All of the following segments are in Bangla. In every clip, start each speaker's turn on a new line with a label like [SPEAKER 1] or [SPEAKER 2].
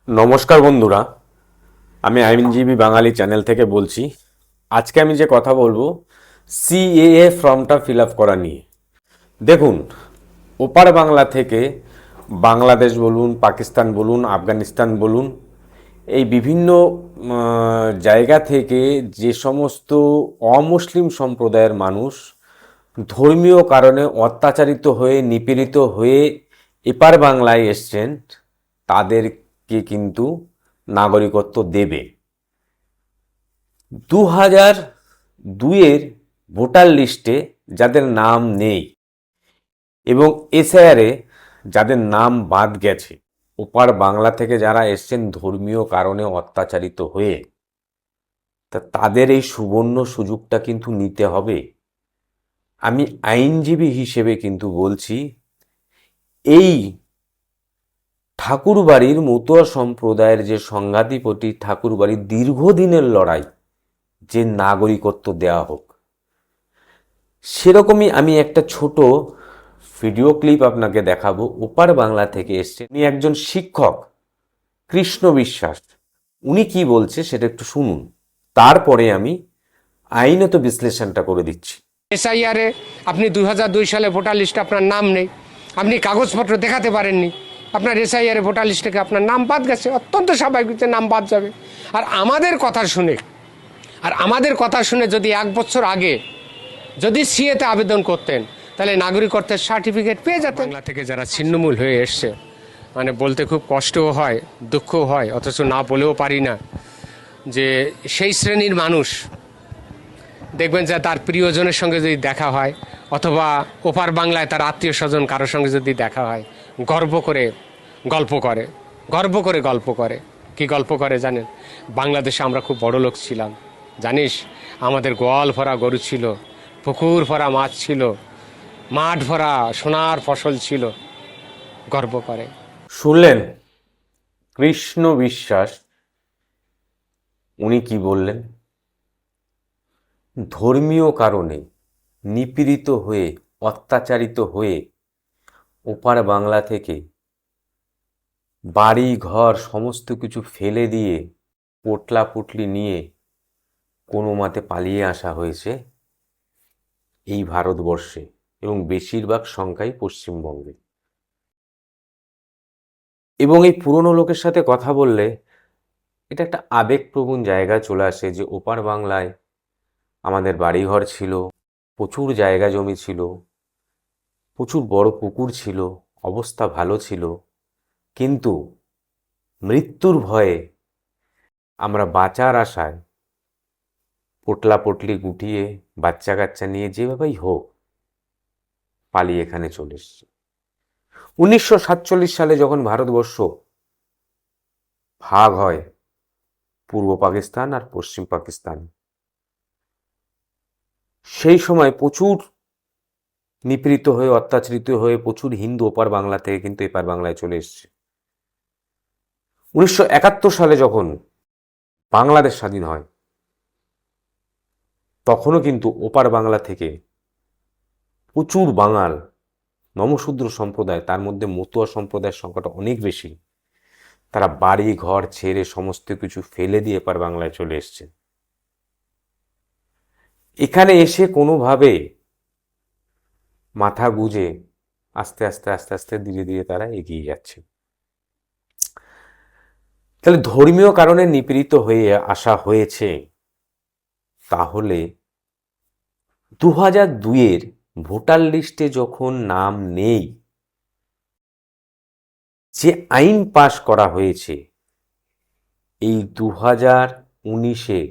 [SPEAKER 1] নমস্কার বন্ধুরা, আমি আইনজীবী বাঙালি চ্যানেল থেকে বলছি। আজকে আমি যে কথা বলবো সিএএ ফর্মটা ফিল আপ করা নিয়ে। দেখুন, ওপার বাংলা থেকে বাংলাদেশ বলুন, পাকিস্তান বলুন, আফগানিস্তান বলুন, এই বিভিন্ন জায়গা থেকে যে সমস্ত অমুসলিম সম্প্রদায়ের মানুষ ধর্মীয় কারণে অত্যাচারিত হয়ে নিপীড়িত হয়ে এপার বাংলায় এসছেন, তাদেরকে কিন্তু নাগরিকত্ব দেবে। 2002-এর ভোটার লিস্টে যাদের নাম নেই এবং এসআইআরে যাদের নাম বাদ গেছে, ওপার বাংলা থেকে যারা এসছেন ধর্মীয় কারণে অত্যাচারিত হয়ে, তাদের এই সুবর্ণ সুযোগটা কিন্তু নিতে হবে। আমি আইনজীবী হিসেবে কিন্তু বলছি, এই ঠাকুরবাড়ির মতুয়া সম্প্রদায়ের যে সংঘাতিপতি ঠাকুরবাড়ির দীর্ঘদিনের লড়াই, যে নাগরিকত্ব দেওয়া হোক। সেরকমই আমি একটা ছোট ভিডিও ক্লিপ আপনাকে দেখাবো। ওপার বাংলা থেকে এসছে, উনি একজন শিক্ষক, কৃষ্ণ বিশ্বাস। উনি কি বলছে সেটা একটু শুনুন, তারপরে আমি আইনত বিশ্লেষণটা করে দিচ্ছি।
[SPEAKER 2] এসআইআরে আপনি 2002 সালে ভোটার লিস্টে আপনার নাম নেই, আপনি কাগজপত্র দেখাতে পারেননি, আপনার এসআইআরে ভোটার লিস্ট থেকে আপনার নাম বাদ গেছে, অত্যন্ত স্বাভাবিক যে নাম বাদ যাবে। আর আমাদের কথা শুনে যদি 1 বছর আগে যদি সিএতে আবেদন করতেন, তাহলে নাগরিকত্বের সার্টিফিকেট পেয়ে যেতেন। বাংলা থেকে যারা ছিন্নমূল হয়ে এসছে, মানে বলতে খুব কষ্টও হয়, দুঃখও হয়, অথচ না বলেও পারি না, যে সেই শ্রেণীর মানুষ দেখবেন যে তার প্রিয়জনের সঙ্গে যদি দেখা হয়, অথবা ওপার বাংলায় তার আত্মীয় স্বজন কারোর সঙ্গে যদি দেখা হয়, গর্ব করে গল্প করে। কি গল্প করে জানেন? বাংলাদেশে আমরা খুব বড় লোক ছিলাম, জানিস, আমাদের গোয়াল ভরা গরু ছিল, পুকুর ভরা মাছ ছিল, মাঠ ভরা সোনার ফসল ছিল, গর্ব করে।
[SPEAKER 1] শুনলেন কৃষ্ণ বিশ্বাস, উনি কি বললেন? ধর্মীয় কারণে নিপীড়িত হয়ে অত্যাচারিত হয়ে ওপার বাংলা থেকে বাড়ি ঘর সমস্ত কিছু ফেলে দিয়ে পোটলা পুটলি নিয়ে কোনো মতে পালিয়ে আসা হয়েছে এই ভারতবর্ষে, এবং বেশিরভাগ সংখ্যাই পশ্চিমবঙ্গে। এবং এই পুরনো লোকের সাথে কথা বললে এটা একটা আবেগপ্রবণ জায়গায় চলে আসে, যে ওপার বাংলায় আমাদের বাড়িঘর ছিল, প্রচুর জায়গা জমি ছিল, প্রচুর বড় পুকুর ছিল, অবস্থা ভালো ছিল, কিন্তু মৃত্যুর ভয়ে আমরা বাঁচার আশায় পোটলা পটলি গুটিয়ে বাচ্চা কাচ্চা নিয়ে যেভাবেই হোক পালিয়ে এখানে চলে এসছি। 1947 সালে যখন ভারতবর্ষ ভাগ হয় পূর্ব পাকিস্তান আর পশ্চিম পাকিস্তান, সেই সময় প্রচুর নিপীড়িত হয়ে অত্যাচারিত হয়ে প্রচুর হিন্দু ওপার বাংলা থেকে কিন্তু এপার বাংলায় চলে এসছে। 1971 সালে যখন বাংলাদেশ স্বাধীন হয়, তখনও কিন্তু ওপার বাংলা থেকে প্রচুর বাঙাল নমশূদ্র সম্প্রদায়, তার মধ্যে মতুয়া সম্প্রদায়ের সংখ্যাটা অনেক বেশি, তারা বাড়ি ঘর ছেড়ে সমস্ত কিছু ফেলে দিয়ে এপার বাংলায় চলে এসছে। এখানে এসে কোনোভাবে মাথা গুঁজে আস্তে আস্তে আস্তে আস্তে ধীরে ধীরে তারা এগিয়ে যাচ্ছে। তাহলে ধর্মীয় কারণে নিপীড়িত হয়ে আসা হয়েছে। তাহলে 2002-এর ভোটার লিস্টে যখন নাম নেই, যে আইন পাশ করা হয়েছে, এই 2019-এ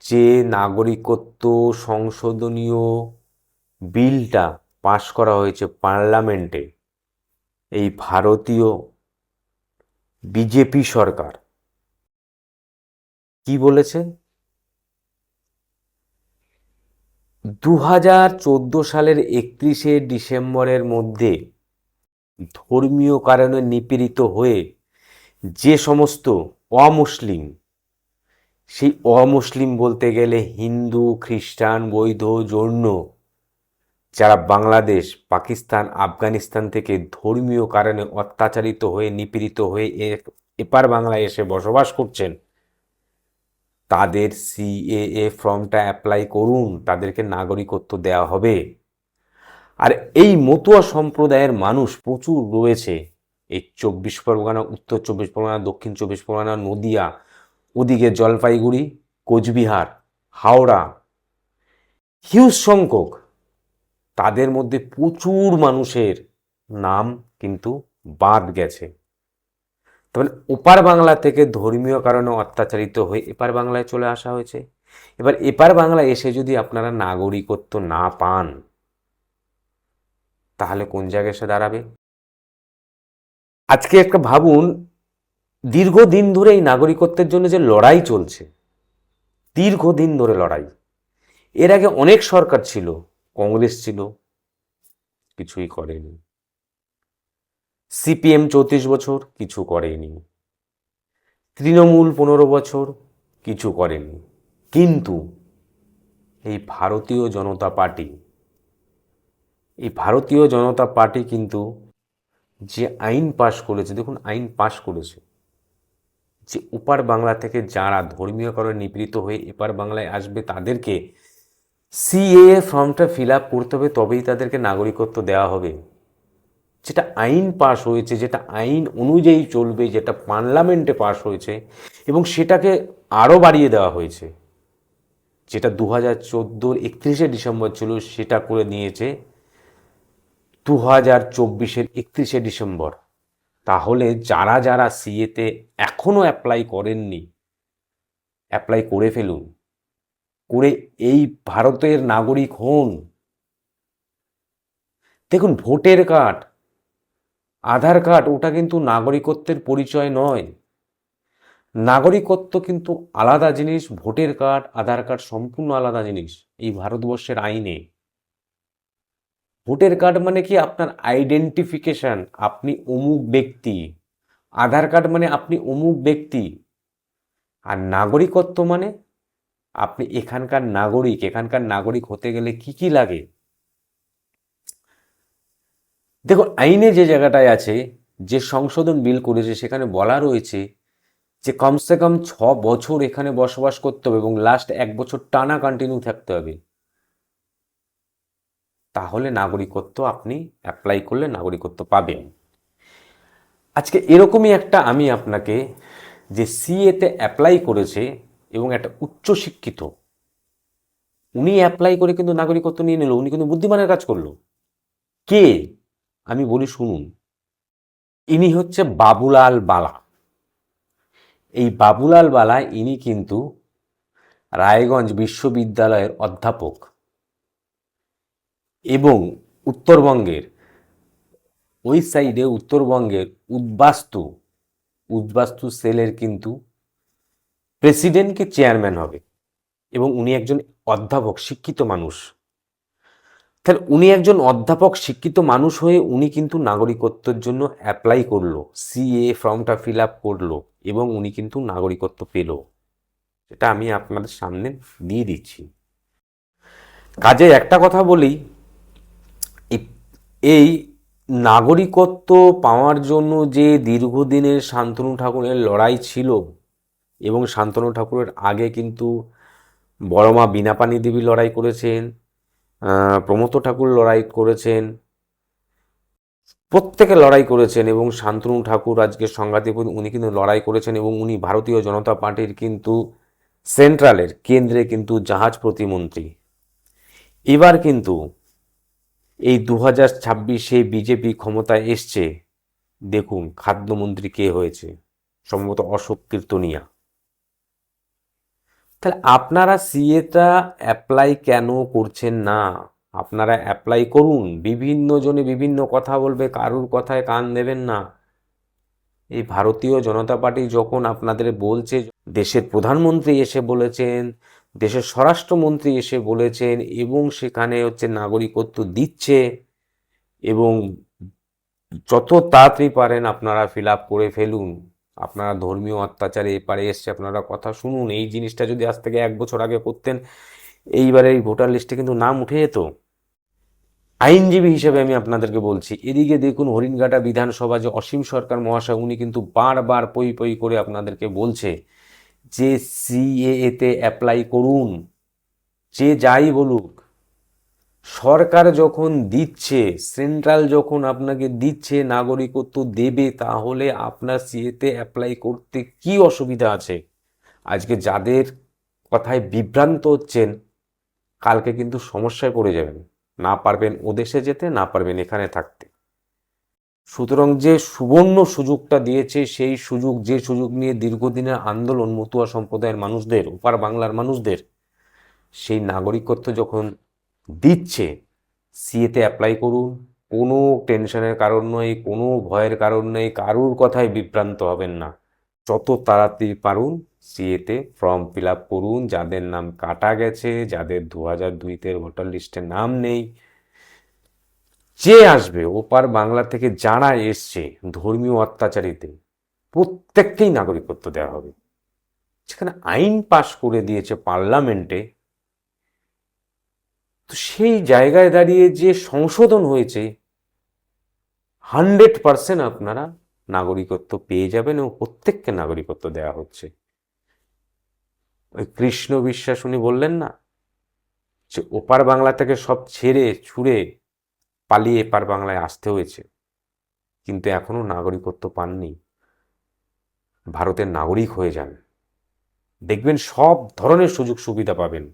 [SPEAKER 1] যে নাগরিকত্ব সংশোধনীয় বিলটা পাশ করা হয়েছে পার্লামেন্টে, এই ভারতীয় বিজেপি সরকার কি বলেছে? 2014 সালের 31শে ডিসেম্বরের মধ্যে ধর্মীয় কারণে নিপীড়িত হয়ে যে সমস্ত অমুসলিম, সেই অমুসলিম বলতে গেলে হিন্দু, খ্রিস্টান, বৌদ্ধ, জৈন, যারা বাংলাদেশ, পাকিস্তান, আফগানিস্তান থেকে ধর্মীয় কারণে অত্যাচারিত হয়ে নিপীড়িত হয়ে এপার বাংলায় এসে বসবাস করছেন, তাদের সিএএ ফর্মটা অ্যাপ্লাই করুন, তাদেরকে নাগরিকত্ব দেওয়া হবে। আর এই মতুয়া সম্প্রদায়ের মানুষ প্রচুর রয়েছে এই 24 পরগনা, উত্তর 24 পরগনা, দক্ষিণ 24 পরগনা, নদিয়া, ওদিকে জলপাইগুড়ি, কোচবিহার, হাওড়া, হিউজ সংখ্যক। তাদের মধ্যে প্রচুর মানুষের নাম কিন্তু বাদ গেছে। তবে ওপার বাংলা থেকে ধর্মীয় কারণে অত্যাচারিত হয়ে এপার বাংলায় চলে আসা হয়েছে। এবার এপার বাংলায় এসে যদি আপনারা নাগরিকত্ব না পান, তাহলে কোন জায়গায় এসে দাঁড়াবে? আজকে একটা ভাবুন, দীর্ঘদিন ধরে এই নাগরিকত্বের জন্য যে লড়াই চলছে, দীর্ঘদিন ধরে লড়াই। এর আগে অনেক সরকার ছিল, কংগ্রেস ছিল, কিছুই করেনি। সিপিএম 34 বছর, কিছু করেনি। তৃণমূল 15 বছর, কিছু করেনি। কিন্তু এই ভারতীয় জনতা পার্টি কিন্তু যে আইন পাশ করেছে, দেখুন আইন পাশ করেছে যে ওপার বাংলা থেকে যারা ধর্মীয় কারণে নিপীড়িত হয়ে এপার বাংলায় আসবে, তাদেরকে সিএএ ফর্মটা ফিল আপ করতে হবে, তবেই তাদেরকে নাগরিকত্ব দেওয়া হবে। যেটা আইন পাশ হয়েছে, যেটা আইন অনুযায়ী চলবে, যেটা পার্লামেন্টে পাশ হয়েছে, এবং সেটাকে আরও বাড়িয়ে দেওয়া হয়েছে। যেটা 2014 31 ডিসেম্বর ছিল, সেটা করে নিয়েছে 2024 31 ডিসেম্বর। তাহলে যারা যারা সিএতে এখনো অ্যাপ্লাই করেননি, অ্যাপ্লাই করে ফেলুন, করে এই ভারতের নাগরিক হন। দেখুন, ভোটার কার্ড, আধার কার্ড, ওটা কিন্তু নাগরিকত্বের পরিচয় নয়। নাগরিকত্ব কিন্তু আলাদা জিনিস, ভোটার কার্ড, আধার কার্ড সম্পূর্ণ আলাদা জিনিস এই ভারতবর্ষের আইনে। ভোটার কার্ড মানে কি? আপনার আইডেন্টিফিকেশন, আপনি অমুক ব্যক্তি। আধার কার্ড মানে আপনি অমুক ব্যক্তি। আর নাগরিকত্ব মানে আপনি এখানকার নাগরিক। এখানকার নাগরিক হতে গেলে কি কি লাগে? দেখুন, আইনে যে জায়গাটায় আছে, যে সংশোধন বিল করেছে, সেখানে বলা রয়েছে যে কমসে কম 6 বছর এখানে বসবাস করতে হবে এবং লাস্ট 1 বছর টানা কন্টিনিউ থাকতে হবে। তাহলে নাগরিকত্ব আপনি অ্যাপ্লাই করলে নাগরিকত্ব পাবেন। আজকে এরকমই একটা আমি আপনাকে, যে সিএতে অ্যাপ্লাই করেছে এবং একটা উচ্চশিক্ষিত, উনি অ্যাপ্লাই করে কিন্তু নাগরিকত্ব নিয়ে নিল। উনি কিন্তু বুদ্ধিমানের কাজ করলো। কে? আমি বলি, শুনুন। ইনি হচ্ছে বাবুলাল বালা। এই বাবুলাল বালা, ইনি কিন্তু রায়গঞ্জ বিশ্ববিদ্যালয়ের অধ্যাপক এবং উত্তরবঙ্গের ওই সাইডে, উত্তরবঙ্গের উদ্বাস্তু সেলের কিন্তু প্রেসিডেন্টকে চেয়ারম্যান হবে। এবং উনি একজন অধ্যাপক, শিক্ষিত মানুষ। তাহলে উনি একজন অধ্যাপক, শিক্ষিত মানুষ হয়ে উনি কিন্তু নাগরিকত্বের জন্য অ্যাপ্লাই করলো, সিএ ফর্মটা ফিল আপ করলো, এবং উনি কিন্তু নাগরিকত্ব পেল। সেটা আমি আপনাদের সামনে দিয়ে দিচ্ছি। কাজে একটা কথা বলি, এই নাগরিকত্ব পাওয়ার জন্য যে দীর্ঘদিনের শান্তনু ঠাকুরের লড়াই ছিল, এবং শান্তনু ঠাকুরের আগে কিন্তু বড়মা বীণাপাণি দেবী লড়াই করেছেন, প্রমথ ঠাকুর লড়াই করেছেন, প্রত্যেকে লড়াই করেছেন, এবং শান্তনু ঠাকুর আজকে সংঘাতে উনি কিন্তু লড়াই করেছেন, এবং উনি ভারতীয় জনতা পার্টির কিন্তু সেন্ট্রালের, কেন্দ্রে কিন্তু জাহাজ প্রতিমন্ত্রী। এবার কিন্তু এই 2026 বিজেপি ক্ষমতায় এসছে। দেখুন খাদ্যমন্ত্রী কে হয়েছে, সম্ভবত অশোক কীর্তনিয়া। তাহলে আপনারা সিএটা অ্যাপ্লাই কেন করছেন না? আপনারা অ্যাপ্লাই করুন। বিভিন্ন জনে বিভিন্ন কথা বলবে, কারুর কথায় কান দেবেন না। এই ভারতীয় জনতা পার্টি যখন আপনাদের বলছে, দেশের প্রধানমন্ত্রী এসে বলেছেন, দেশের স্বরাষ্ট্রমন্ত্রী এসে বলেছেন, এবং সেখানে হচ্ছে নাগরিকত্ব দিচ্ছে, এবং যত তাড়াতাড়ি পারেন আপনারা ফিল আপ করে ফেলুন। আপনারা ধর্মীয় অত্যাচারে এপারে এসছে, আপনারা কথা শুনুন। এই জিনিসটা যদি আজ থেকে 1 বছর আগে করতেন, এইবারে এই ভোটার লিস্টে কিন্তু নাম উঠে যেত। আইনজীবী হিসেবে আমি আপনাদেরকে বলছি, এদিকে দেখুন হরিণঘাটা বিধানসভা যে অসীম সরকার মহাশয়, উনি কিন্তু বারবার পই পই করে আপনাদেরকে বলছে যে সিএএতে অ্যাপ্লাই করুন, যে যাই বলুক। সরকার যখন দিচ্ছে, সেন্ট্রাল যখন আপনাকে দিচ্ছে, নাগরিকত্ব দেবে, তাহলে আপনার সিএতে অ্যাপ্লাই করতে কি অসুবিধা আছে? আজকে যাদের কথায় বিভ্রান্ত হচ্ছেন, কালকে কিন্তু সমস্যায় পড়ে যাবেন, না পারবেন ও দেশে যেতে, না পারবেন এখানে থাকতে। সুতরাং যে সুবর্ণ সুযোগটা দিয়েছে, সেই সুযোগ, যে সুযোগ নিয়ে দীর্ঘদিনের আন্দোলন মতুয়া সম্প্রদায়ের মানুষদের, ওপার বাংলার মানুষদের, সেই নাগরিকত্ব যখন দিচ্ছে, সিএতে অ্যাপ্লাই করুন। কোনো টেনশনের কারণ নেই, কোনো ভয়ের কারণ নেই, কারুর কথায় বিভ্রান্ত হবেন না। যত তাড়াতাড়ি পারুন সিএতে ফর্ম ফিল আপ করুন। যাদের নাম কাটা গেছে, যাদের 2002-তে ভোটার লিস্টে নাম নেই, যে আসবে ওপার বাংলা থেকে, যারা এসছে ধর্মীয় অত্যাচারীতে, প্রত্যেককেই নাগরিকত্ব দেওয়া হবে। সেখানে আইন পাশ করে দিয়েছে পার্লামেন্টে, তো সেই জায়গায় দাঁড়িয়ে যে সংশোধন হয়েছে, 100% আপনারা নাগরিকত্ব পেয়ে যাবেন এবং প্রত্যেককে নাগরিকত্ব দেওয়া হচ্ছে। ওই কৃষ্ণ বিশ্বাস উনি বললেন না যে ওপার বাংলা থেকে সব ছেড়ে ছুঁড়ে পালিয়ে এপার বাংলায় আসতে হয়েছে, কিন্তু এখনো নাগরিকত্ব পাননি। ভারতের নাগরিক হয়ে যান, দেখবেন সব ধরনের সুযোগ সুবিধা পাবেন,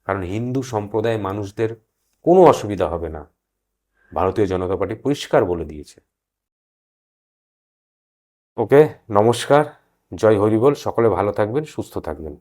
[SPEAKER 1] কারণ হিন্দু সম্প্রদায়ের মানুষদের কোনো অসুবিধা হবে না, ভারতীয় জনতা পার্টি পরিষ্কার বলে দিয়েছে। ওকে, নমস্কার, জয় হরিবল, সকলে ভালো থাকবেন, সুস্থ থাকবেন।